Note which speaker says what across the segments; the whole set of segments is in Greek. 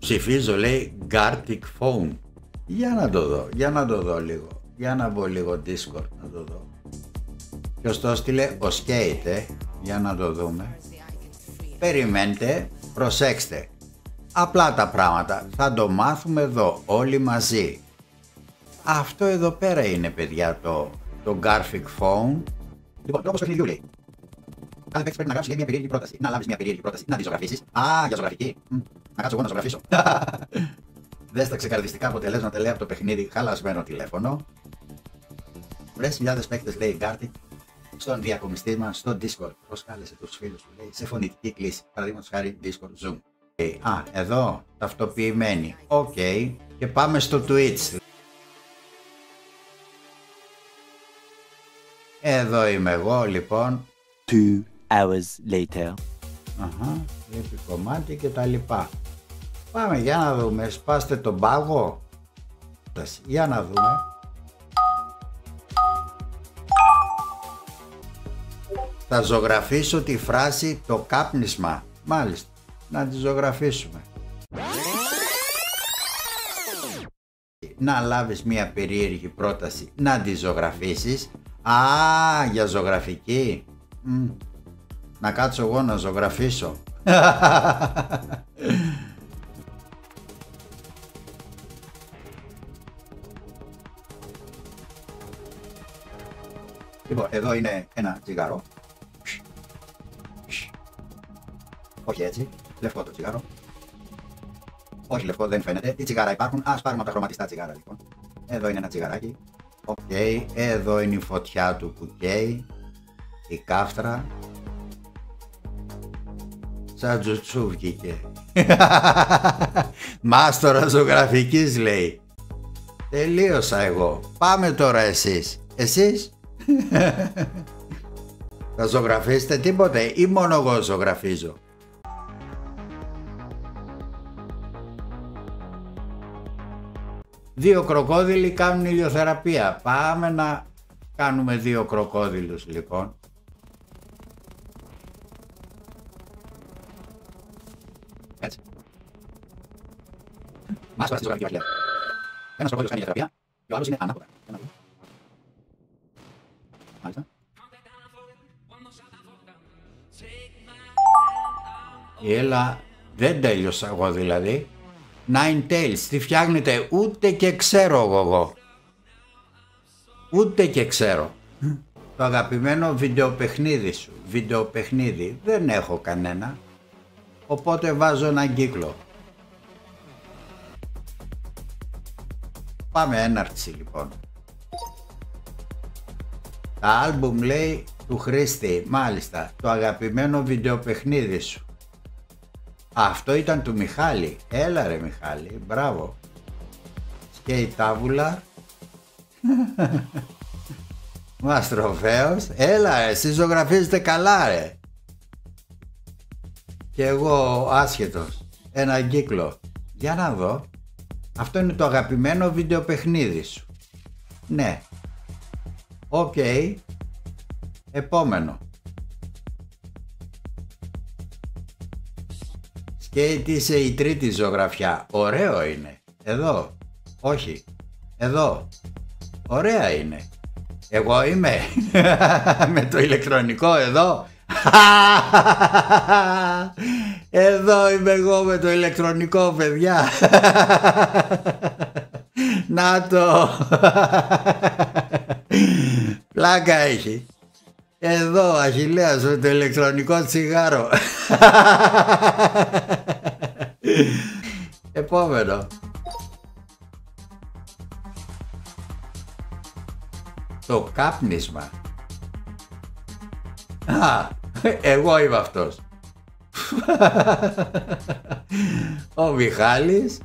Speaker 1: Ψηφίζω, λέει, Gartic Phone. Για να το δω, για να το δω λίγο. Για να μπω λίγο Discord να το δω. Ποιος το έστειλε? Ο Skate, για να το δούμε. Περιμένετε, προσέξτε. Απλά τα πράγματα, θα το μάθουμε εδώ όλοι μαζί. Αυτό εδώ πέρα είναι, παιδιά, το Gartic Phone. Λοιπόν, τρόπος παιχνιδιού, λέει. Κάθε παίκτης πρέπει να γράψει μια περίεργη πρόταση. Να λάβεις μια περίεργη πρόταση, να τη ζωγραφίσεις. Α, για ζωγραφική. Να κάτσω εγώ να ζωγραφίσω. Δες τα ξεκαρδιστικά αποτελέσματα, λέει, από το παιχνίδι χαλασμένο τηλέφωνο. Βρες χιλιάδες παίκτες, λέει, Gartic, στον διακομιστή μας, στο Discord. Προσκάλεσε τους φίλους του, λέει, σε φωνητική κλίση. Παραδείγματος χάρη Discord Zoom. Α, εδώ, ταυτοποιημένοι. Οκ. Και πάμε στο Twitch. Εδώ είμαι εγώ, λοιπόν.
Speaker 2: 2 hours later.
Speaker 1: Αχα, λείπει κομμάτι και τα λοιπά. Πάμε για να δούμε, σπάστε τον πάγο. Για να δούμε. Θα ζωγραφίσω τη φράση το κάπνισμα. Μάλιστα, να τη ζωγραφίσουμε. Να λάβεις μια περίεργη πρόταση, να τη ζωγραφίσεις. Α, για ζωγραφική. Να κάτσω εγώ να ζωγραφίσω. Λοιπόν, εδώ είναι ένα τσιγάρο. Όχι έτσι, λευκό το τσιγάρο. Όχι λευκό, δεν φαίνεται. Τι τσιγάρα υπάρχουν? Ας πάρουμε από τα χρωματιστά τσιγάρα, λοιπόν. Εδώ είναι ένα τσιγαράκι. Οκ, εδώ είναι η φωτιά του που καίει. Η κάφτρα. Σαν τζουτσού βγήκε. Μάστορα ζωγραφικής, λέει. Τελείωσα εγώ. Πάμε τώρα εσείς. Εσείς θα ζωγραφίσετε τίποτε ή μόνο εγώ ζωγραφίζω? Δύο κροκόδιλοι κάνουν ηλιοθεραπεία. Πάμε να κάνουμε δύο κροκόδιλους, λοιπόν. Έτσι. Μας βάζει τη ζωγραφική βασιλεία. Ένας κροκόδιλος κάνει ηλιοθεραπεία και ο άλλος είναι ανάποδα. Μάλιστα. Έλα, δεν τέλειωσα εγώ δηλαδή. Nine Tails, τι φτιάχνετε? Ούτε και ξέρω εγώ. Ούτε και ξέρω. Το αγαπημένο βιντεοπαιχνίδι σου. Βιντεοπαιχνίδι δεν έχω κανένα. Οπότε βάζω έναν κύκλο. Πάμε έναρξη, λοιπόν. Τα άλμπουμ, λέει, του Χρήστη. Μάλιστα, το αγαπημένο βιντεοπαιχνίδι σου. Αυτό ήταν του Μιχάλη. Έλα ρε Μιχάλη, μπράβο. Και η τάβουλα. Μας τροφαίος. Έλα ρε, εσείς ζωγραφίζετε καλά ρε. Και εγώ άσχετος. Ένα κύκλο. Για να δω. Αυτό είναι το αγαπημένο βιντεοπαιχνίδι σου. Ναι. Οκ. Επόμενο. Σκέιτ, είσαι η τρίτη ζωγραφιά. Ωραίο είναι. Εδώ. Όχι. Εδώ. Ωραία είναι. Εγώ είμαι. Με το ηλεκτρονικό εδώ. Εδώ είμαι εγώ με το ηλεκτρονικό, παιδιά. Να το. Πλάκα έχει. Εδώ Αχιλλέας με το ηλεκτρονικό τσιγάρο. Επόμενο. Το κάπνισμα. Α, εγώ είμαι αυτός. Ο Μιχάλης.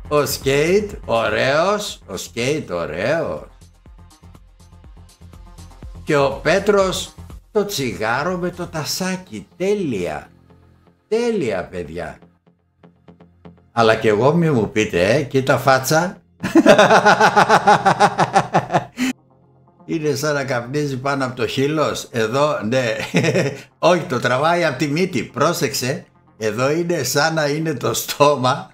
Speaker 1: Ο Σκέιτ, ωραίος. Ο Σκέιτ, ωραίος. Και ο Πέτρος, το τσιγάρο με το τασάκι. Τέλεια. Τέλεια, παιδιά. Αλλά και εγώ μη μου πείτε, κοίτα φάτσα. Είναι σαν να καπνίζει πάνω από το χείλος. Εδώ, ναι. Όχι, το τραβάει από τη μύτη. Πρόσεξε. Εδώ είναι σαν να είναι το στόμα,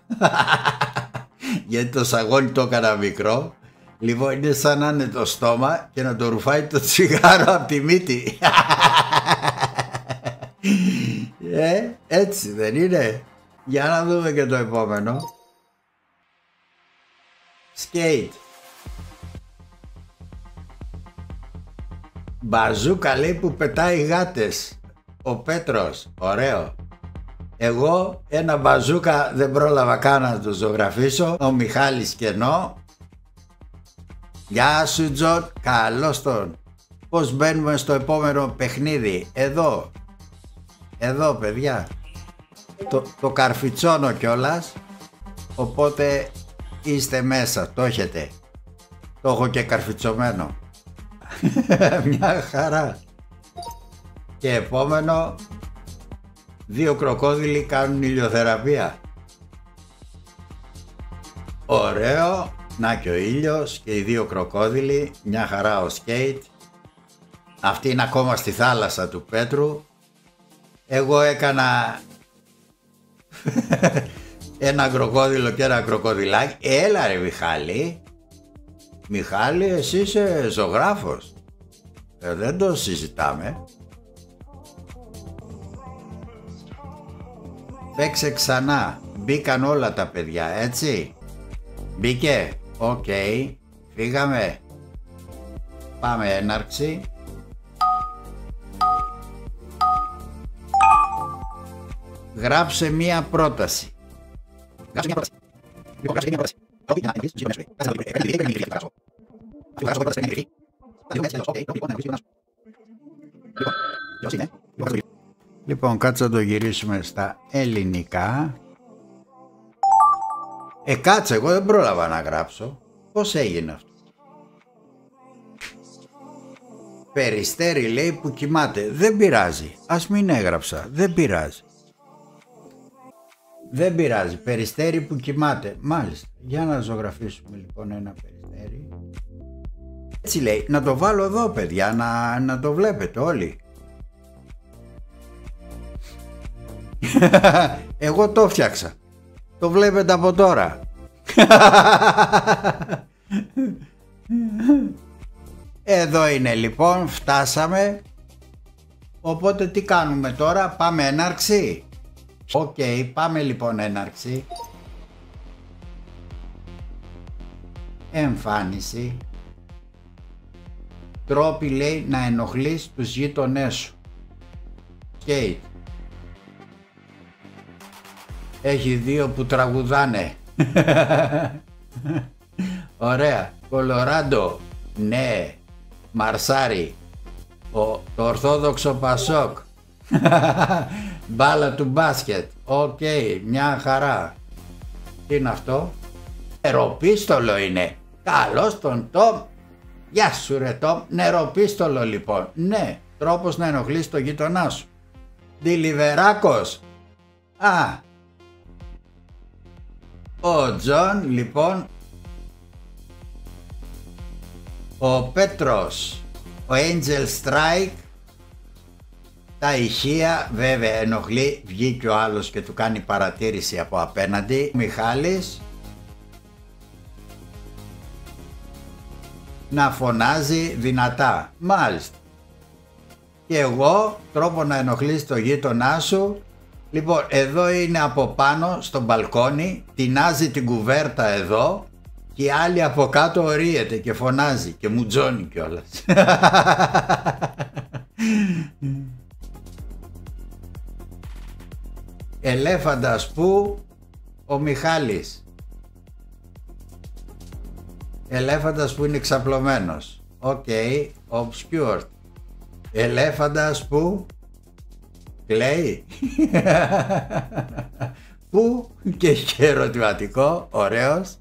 Speaker 1: γιατί το σαγόνι το έκανα μικρό. Λοιπόν, είναι σαν να είναι το στόμα και να το ρουφάει το τσιγάρο από τη μύτη. Έτσι δεν είναι? Για να δούμε και το επόμενο. Skate. Μπαζούκα λέει που πετάει γάτες. Ο Πέτρος, ωραίο. Εγώ ένα μπαζούκα δεν πρόλαβα καν να το ζωγραφίσω. Ο Μιχάλης κενό. Γεια σου Τζον, καλώς τον. Πώς μπαίνουμε στο επόμενο παιχνίδι? Εδώ. Εδώ παιδιά. Το καρφιτσώνω κιόλας. Οπότε είστε μέσα, το έχετε. Το έχω και καρφιτσωμένο. Μια χαρά. Και επόμενο, 2 κροκόδιλοι κάνουν ηλιοθεραπεία. Ωραίο. Να και ο ήλιος και οι 2 κροκόδιλοι. Μια χαρά ο σκέιτ. Αυτή είναι ακόμα στη θάλασσα του Πέτρου. Εγώ έκανα ένα κροκόδιλο και ένα κροκοδιλάκι. Έλα ρε Μιχάλη. Μιχάλη, εσύ είσαι ζωγράφος. Δεν το συζητάμε. Παίξε ξανά. Μπήκαν όλα τα παιδιά, έτσι? Μπήκε. Οκ. Φύγαμε. Πάμε έναρξη. Γράψε μία πρόταση. Λοιπόν, κάτσε να το γυρίσουμε στα ελληνικά. Κάτσε, εγώ δεν πρόλαβα να γράψω. Πώς έγινε αυτό? Περιστέρι λέει που κοιμάται. Δεν πειράζει. Ας μην έγραψα. Δεν πειράζει. Δεν πειράζει. Περιστέρι που κοιμάται. Μάλιστα. Για να ζωγραφίσουμε λοιπόν ένα περιστέρι. Έτσι λέει. Να το βάλω εδώ παιδιά. Να το βλέπετε όλοι. Εγώ το φτιάξα. Το βλέπετε από τώρα. Εδώ είναι λοιπόν. Φτάσαμε. Οπότε τι κάνουμε τώρα? Πάμε έναρξη. Οκ, πάμε λοιπόν έναρξη. Εμφάνιση. Τρόποι λέει να ενοχλείς τους γείτονές σου. Skate. Έχει 2 που τραγουδάνε. Ωραία. Κολοράντο. Ναι. Μαρσάρι. Το ορθόδοξο Πασόκ. Μπάλα του μπάσκετ. Οκ. Μια χαρά. Τι είναι αυτό? Νεροπίστολο είναι. Καλώς τον Τόμ. Γεια σου ρε Τόμ. Νεροπίστολο λοιπόν. Ναι. Τρόπος να ενοχλείς το γείτονά σου. Ντιλιβεράκος. Α. Ο Τζον λοιπόν. Ο Πέτρος. Ο Angel Strike. Τα ηχεία βέβαια ενοχλεί. Βγήκε ο άλλος και του κάνει παρατήρηση από απέναντι. Ο Μιχάλης. Να φωνάζει δυνατά. Μάλιστα. Και εγώ τρόπο να ενοχλείς το γείτονά σου. Λοιπόν, εδώ είναι από πάνω στο μπαλκόνι, τεινάζει την κουβέρτα εδώ και η άλλη από κάτω ορίεται και φωνάζει και μουτζώνει κιόλας. Ελέφαντας που? Ο Μιχάλης. Ελέφαντας που είναι ξαπλωμένος. Οκ, obscured. Ελέφαντας που? Κλαίει. Πού? Και έχει ερωτηματικό. Ωραίος.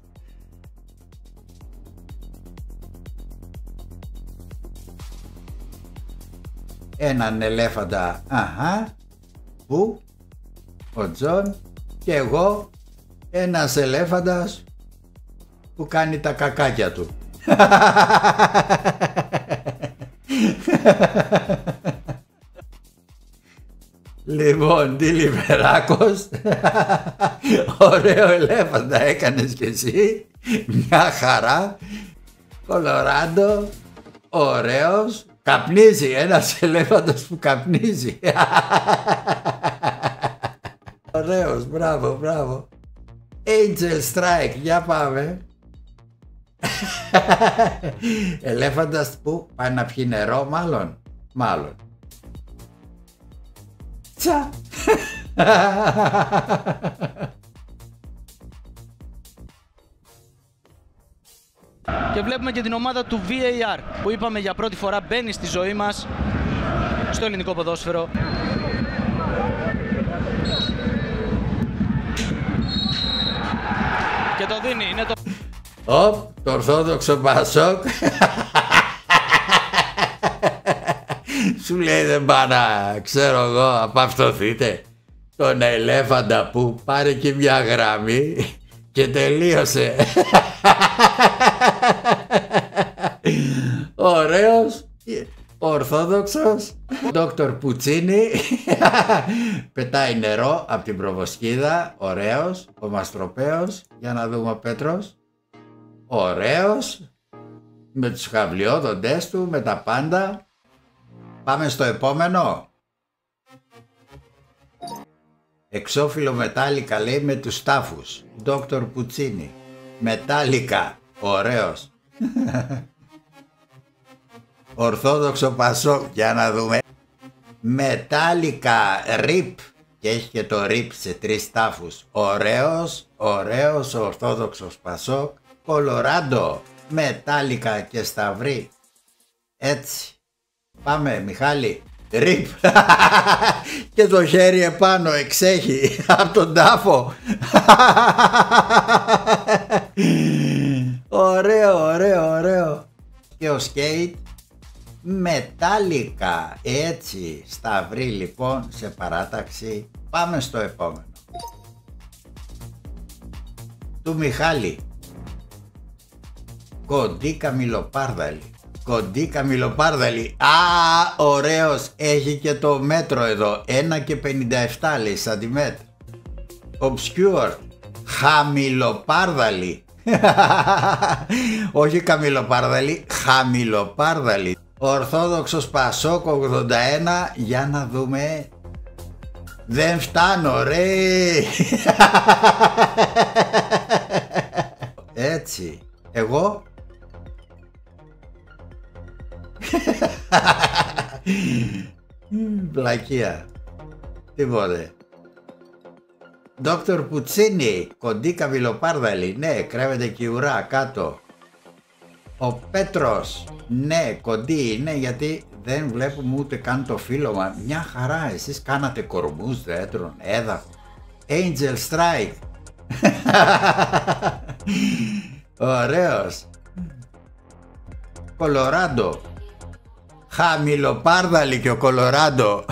Speaker 1: Έναν ελέφαντα. Αχα. Πού? Ο Τζον. Και εγώ. Ένας ελέφαντας που κάνει τα κακάκια του. Λοιπόν, τι Λιβεράκος. Ωραίο ελέφαντα έκανες κι εσύ. Μια χαρά. Κολοράντο. Ωραίος. Καπνίζει. Ένας ελέφαντας που καπνίζει. Ωραίος. Μπράβο, μπράβο. Angel Strike. Για πάμε. Ελέφαντας που πάει να πιει νερό, μάλλον. Τσα.
Speaker 3: Και βλέπουμε και την ομάδα του VAR που είπαμε για πρώτη φορά μπαίνει στη ζωή μας στο ελληνικό ποδόσφαιρο. Και το δίνει, είναι το...
Speaker 1: Το Ορθόδοξο Πασόκ. Σου λέει δεν πάει να, ξέρω εγώ, απαυτωθείτε τον ελέφαντα που πάρε και μια γραμμή και τελείωσε. Ωραίος, ορθόδοξος, Δόκτωρ Πουτσίνι. Πετάει νερό από την προβοσκίδα. Ωραίος, ο Μαστροπέος. Για να δούμε ο Πέτρος. Ωραίος, με τους χαβλιόδοντες του, με τα πάντα. Πάμε στο επόμενο. Εξώφυλλο μετάλλικα λέει με τους τάφους. Δόκτωρ Πουτσίνι. Μετάλλικα. Ωραίος. Ορθόδοξο Πασόκ. Για να δούμε. Μετάλλικα ριπ. Και έχει και το ριπ σε 3 τάφους. Ωραίος. Ωραίος ο Ορθόδοξος Πασόκ. Κολοράντο. Μετάλλικα και σταυρί. Έτσι. Πάμε Μιχάλη. Ριπ. Και το χέρι επάνω εξέχει από τον τάφο. Ωραίο, ωραίο, ωραίο. Και ο σκέιτ μετάλλικα. Έτσι. Σταυρί λοιπόν σε παράταξη. Πάμε στο επόμενο. Του Μιχάλη. Κοντή καμιλοπάρδαλη. Κοντή καμιλοπάρδαλη. Α, ωραίος. Έχει και το μέτρο εδώ. 1 και 57 λέει σαντιμέτρ. Obscure. Χαμηλοπάρδαλη. Όχι καμιλοπάρδαλη. Χαμηλοπάρδαλη. Ορθόδοξος Πασόκ 81. Για να δούμε. Δεν φτάνω ρε. Έτσι. Εγώ Βλακεία. Τίποτε. Δόκτωρ Πουτσίνι. Κοντή καμιλοπάρδαλη. Ναι, κρέμεται και η ουρά κάτω. Ο Πέτρος. Ναι, κοντή είναι γιατί δεν βλέπουμε ούτε καν το φύλλωμα. Μια χαρά, εσείς κάνατε κορμούς, δέντρων, έδαφο. Angel Strike. Ωραίος. Κολοράντο. Χαμηλοπάρδαλη και ο Κολοράντο.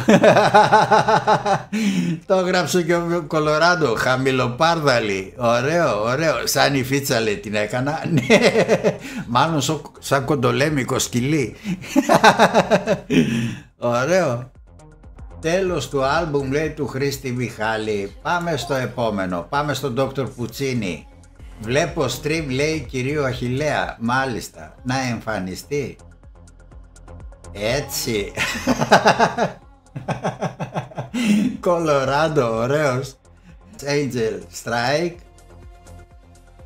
Speaker 1: Το έγραψε και ο Κολοράντο. Χαμηλοπάρδαλη. Ωραίο, ωραίο. Σαν η φίτσα λέει την έκανα. Ναι. Μάλλον σαν κοντολέμικο σκυλί. Ωραίο. Τέλος του άλμπουμ λέει του Χρήστη Μιχάλη. Πάμε στο επόμενο. Πάμε στον Δόκτωρ Πουτσίνι. Βλέπω stream λέει κυρίου Αχιλλέα. Μάλιστα. Να εμφανιστεί. Έτσι. Κολοράντο, ωραίος. Angel Strike.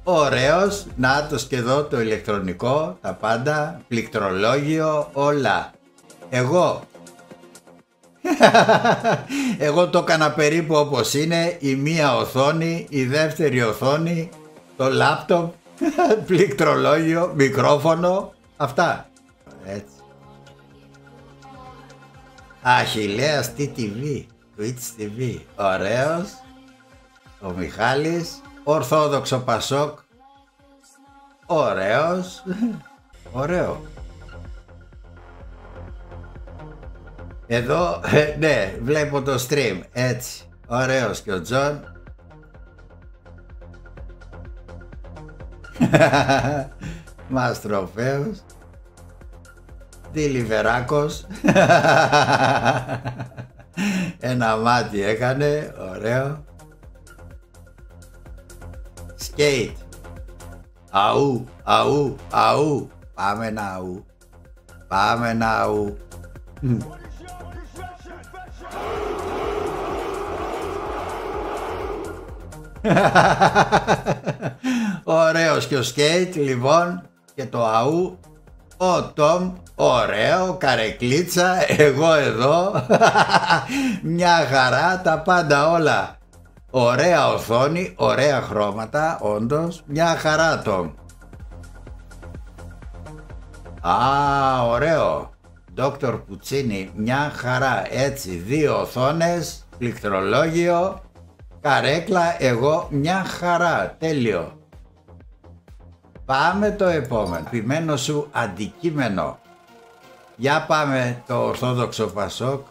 Speaker 1: Ωραίος. Νάτος και εδώ το ηλεκτρονικό. Τα πάντα. Πληκτρολόγιο. Όλα. Εγώ το έκανα περίπου όπως είναι. Η μία οθόνη. Η δεύτερη οθόνη. Το λάπτοπ. Πληκτρολόγιο. Μικρόφωνο. Αυτά. Έτσι. Αχιλλέας TTV, Twitch TV, ωραίος, ο Μιχάλης, Ορθόδοξο Πασόκ, ωραίος, ωραίο. Εδώ, ναι, βλέπω το stream, έτσι, ωραίος και ο Τζον. Μαστροφέος. Τι Λιβεράκος. Ένα μάτι έκανε, ωραίο. Skate. Αού, αού, αού. Πάμε να αού. Πάμε να αού. Ωραίος και ο Skate, λοιπόν, και το αού. Ο Τόμ, ωραίο, καρεκλίτσα, εγώ εδώ. Μια χαρά, τα πάντα όλα. Ωραία οθόνη, ωραία χρώματα, όντως, μια χαρά, Τόμ. Α, ωραίο. Dr. Puccini, μια χαρά, έτσι, 2 οθόνες, πληκτρολόγιο, καρέκλα, εγώ, μια χαρά, τέλειο. Πάμε το επόμενο, επιμένο σου αντικείμενο. Για πάμε το Ορθόδοξο Πασόκ.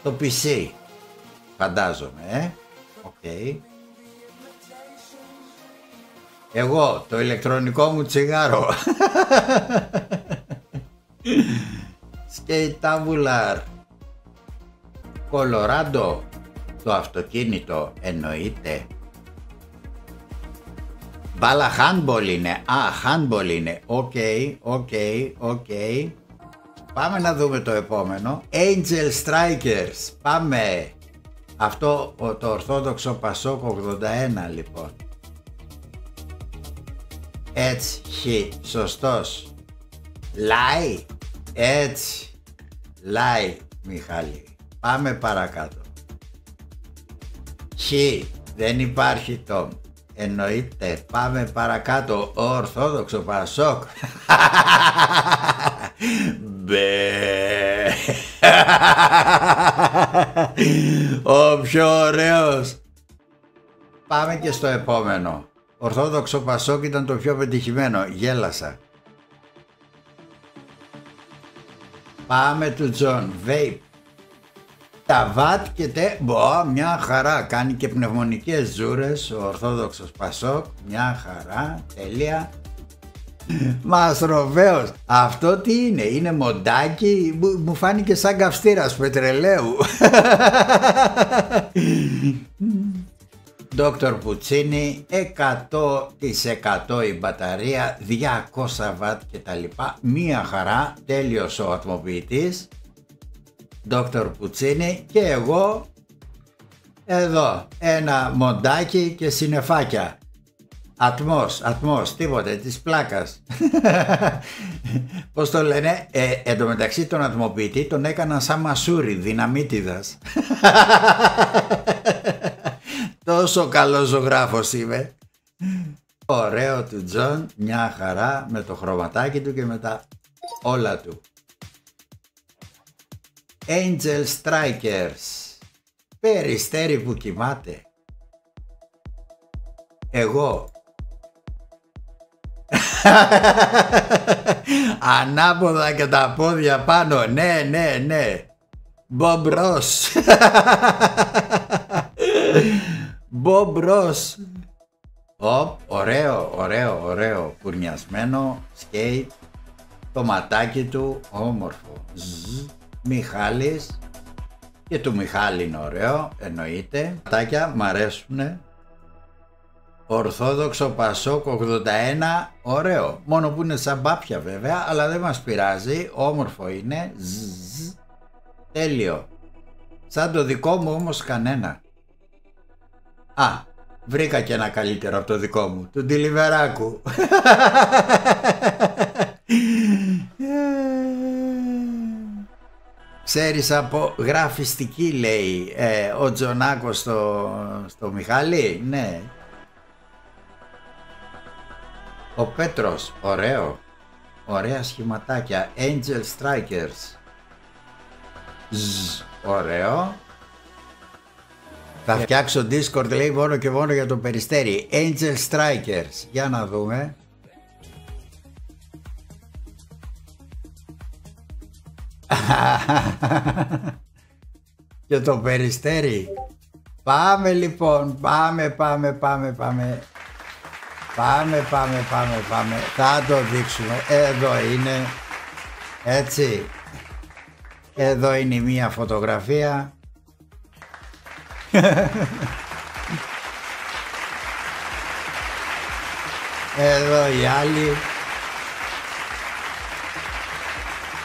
Speaker 1: Το PC, φαντάζομαι, Οκ. Εγώ, το ηλεκτρονικό μου τσιγάρο. Skate Tabular. Κολοράντο, το αυτοκίνητο, εννοείται. Μπάλα handball είναι. Α, handball είναι. Οκ. Πάμε να δούμε το επόμενο. Angel Strikers. Πάμε. Αυτό το Ορθόδοξο Πασόκ 81, λοιπόν. Έτσι, σωστός. Λάι. Έτσι. Λάι, Μιχάλη. Πάμε παρακάτω. Δεν υπάρχει Τόμ. Εννοείται, πάμε παρακάτω. Ορθόδοξο Πασόκ. Μπε. Ο πιο ωραίος. Πάμε και στο επόμενο. Ορθόδοξο Πασόκ ήταν το πιο πετυχημένο. Γέλασα. Πάμε του Τζον. Vape. Τα βατ και μια χαρά, κάνει και πνευμονικές ζούρες ο Ορθόδοξος Πασόκ, μια χαρά, τέλεια. Μαστροβαίος, αυτό τι είναι μοντάκι, μου φάνηκε σαν καυστήρας πετρελαίου. Dr. Puccini, 100% η μπαταρία, 200 βατ και τα λοιπά, μια χαρά, τέλειος ο ατμοποιητής. Dr. Puccini και εγώ εδώ ένα μοντάκι και συννεφάκια. Ατμός, τίποτε, της πλάκας. Πώς το λένε, εντωμεταξύ τον ατμοποιητή τον έκαναν σαν μασούρι, δυναμίτιδας. Τόσο καλός ζωγράφος είμαι. Ωραίο του Τζον, μια χαρά με το χρωματάκι του και με τα όλα του. Angel Strikers. Περιστέρι που κοιμάται. Εγώ. Ανάποδα και τα πόδια πάνω. Ναι. Bob Ross. Bob Ross. Ωραίο. Πουρνιασμένο. Σκέιτ. Το ματάκι του όμορφο. Μιχάλης. Και του Μιχάλη είναι ωραίο, εννοείται. Ματάκια μ' αρέσουνε. Ορθόδοξο Πασόκ 81, ωραίο. Μόνο που είναι σαν μπάπια βέβαια, αλλά δεν μας πειράζει. Όμορφο είναι. Τέλειο. Σαν το δικό μου όμως κανένα. Α, βρήκα και ένα καλύτερο από το δικό μου. Του Ντιλιβεράκου. Ξέρεις από γραφιστική, λέει ο Τζονάκος στο Μιχάλη. Ναι. Ο Πέτρος, ωραίο. Ωραία σχηματάκια. Angel Strikers. Ωραίο. Θα φτιάξω Discord, λέει, μόνο και μόνο για το Περιστέρι. Angel Strikers. Για να δούμε. Και το Περιστέρι. Πάμε λοιπόν. Πάμε. Θα το δείξουμε. Εδώ είναι. Έτσι. Εδώ είναι η μία φωτογραφία. Εδώ η άλλη.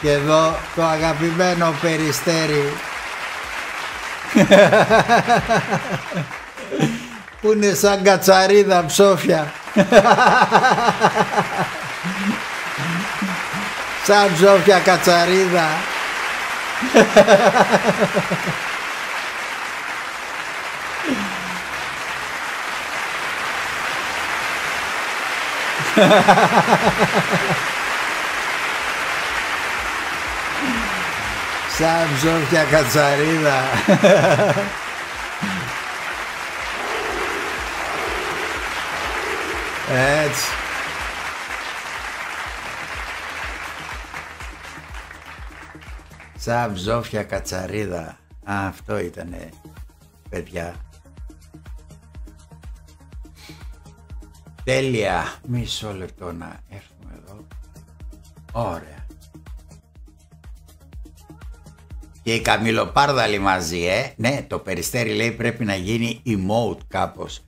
Speaker 1: Και εδώ το αγαπημένο Περιστέρι που είναι σαν κατσαρίδα ψόφια. Σαν ψόφια κατσαρίδα. Σαν ψόφια κατσαρίδα. Έτσι. Σαν ψόφια κατσαρίδα. Αυτό ήτανε, παιδιά. Τέλεια. Μισό λεπτό να έρθουμε εδώ. Ωραία. Και η Καμιλοπάρδαλη μαζί, Ναι, το Περιστέρι λέει πρέπει να γίνει emote κάπως.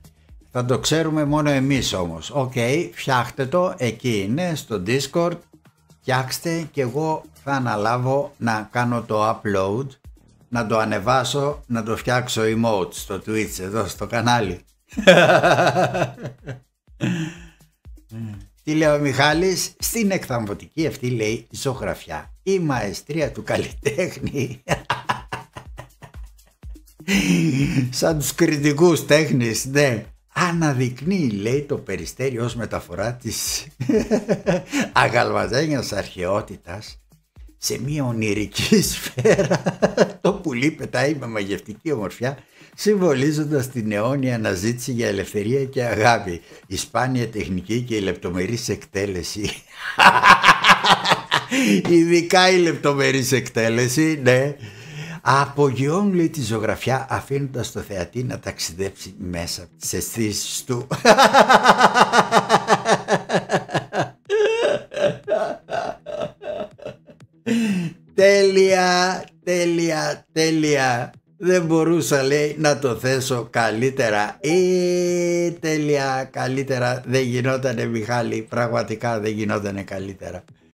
Speaker 1: Θα το ξέρουμε μόνο εμείς όμως. Οκ, φτιάχτε το, εκεί είναι, στο Discord. Φτιάξτε και εγώ θα αναλάβω να κάνω το upload, να το ανεβάσω, να το φτιάξω emote στο Twitch, εδώ στο κανάλι. Τι λέει ο Μιχάλης? Στην εκθαμβωτική αυτή, λέει, ζωγραφιά, η μαεστρία του καλλιτέχνη. Σαν τους κριτικούς τέχνης, ναι. Αναδεικνύει, λέει, το Περιστέρι ως μεταφορά της αγαλμαζένιας αρχαιότητας σε μια ονειρική σφαίρα. Το πουλί πετάει με μαγευτική ομορφιά, συμβολίζοντας την αιώνια αναζήτηση για ελευθερία και αγάπη, η σπάνια τεχνική και η λεπτομερής εκτέλεση. Ειδικά η λεπτομερής εκτέλεση, ναι. Απογειώνουν, λέει, τη ζωγραφιά, αφήνοντας το θεατή να ταξιδέψει μέσα στις αισθήσεις του. Τέλεια, τέλεια, τέλεια. Δεν μπορούσα, λέει, να το θέσω καλύτερα. Τέλεια, καλύτερα δεν γινότανε, Μιχάλη. Πραγματικά δεν γινότανε καλύτερα.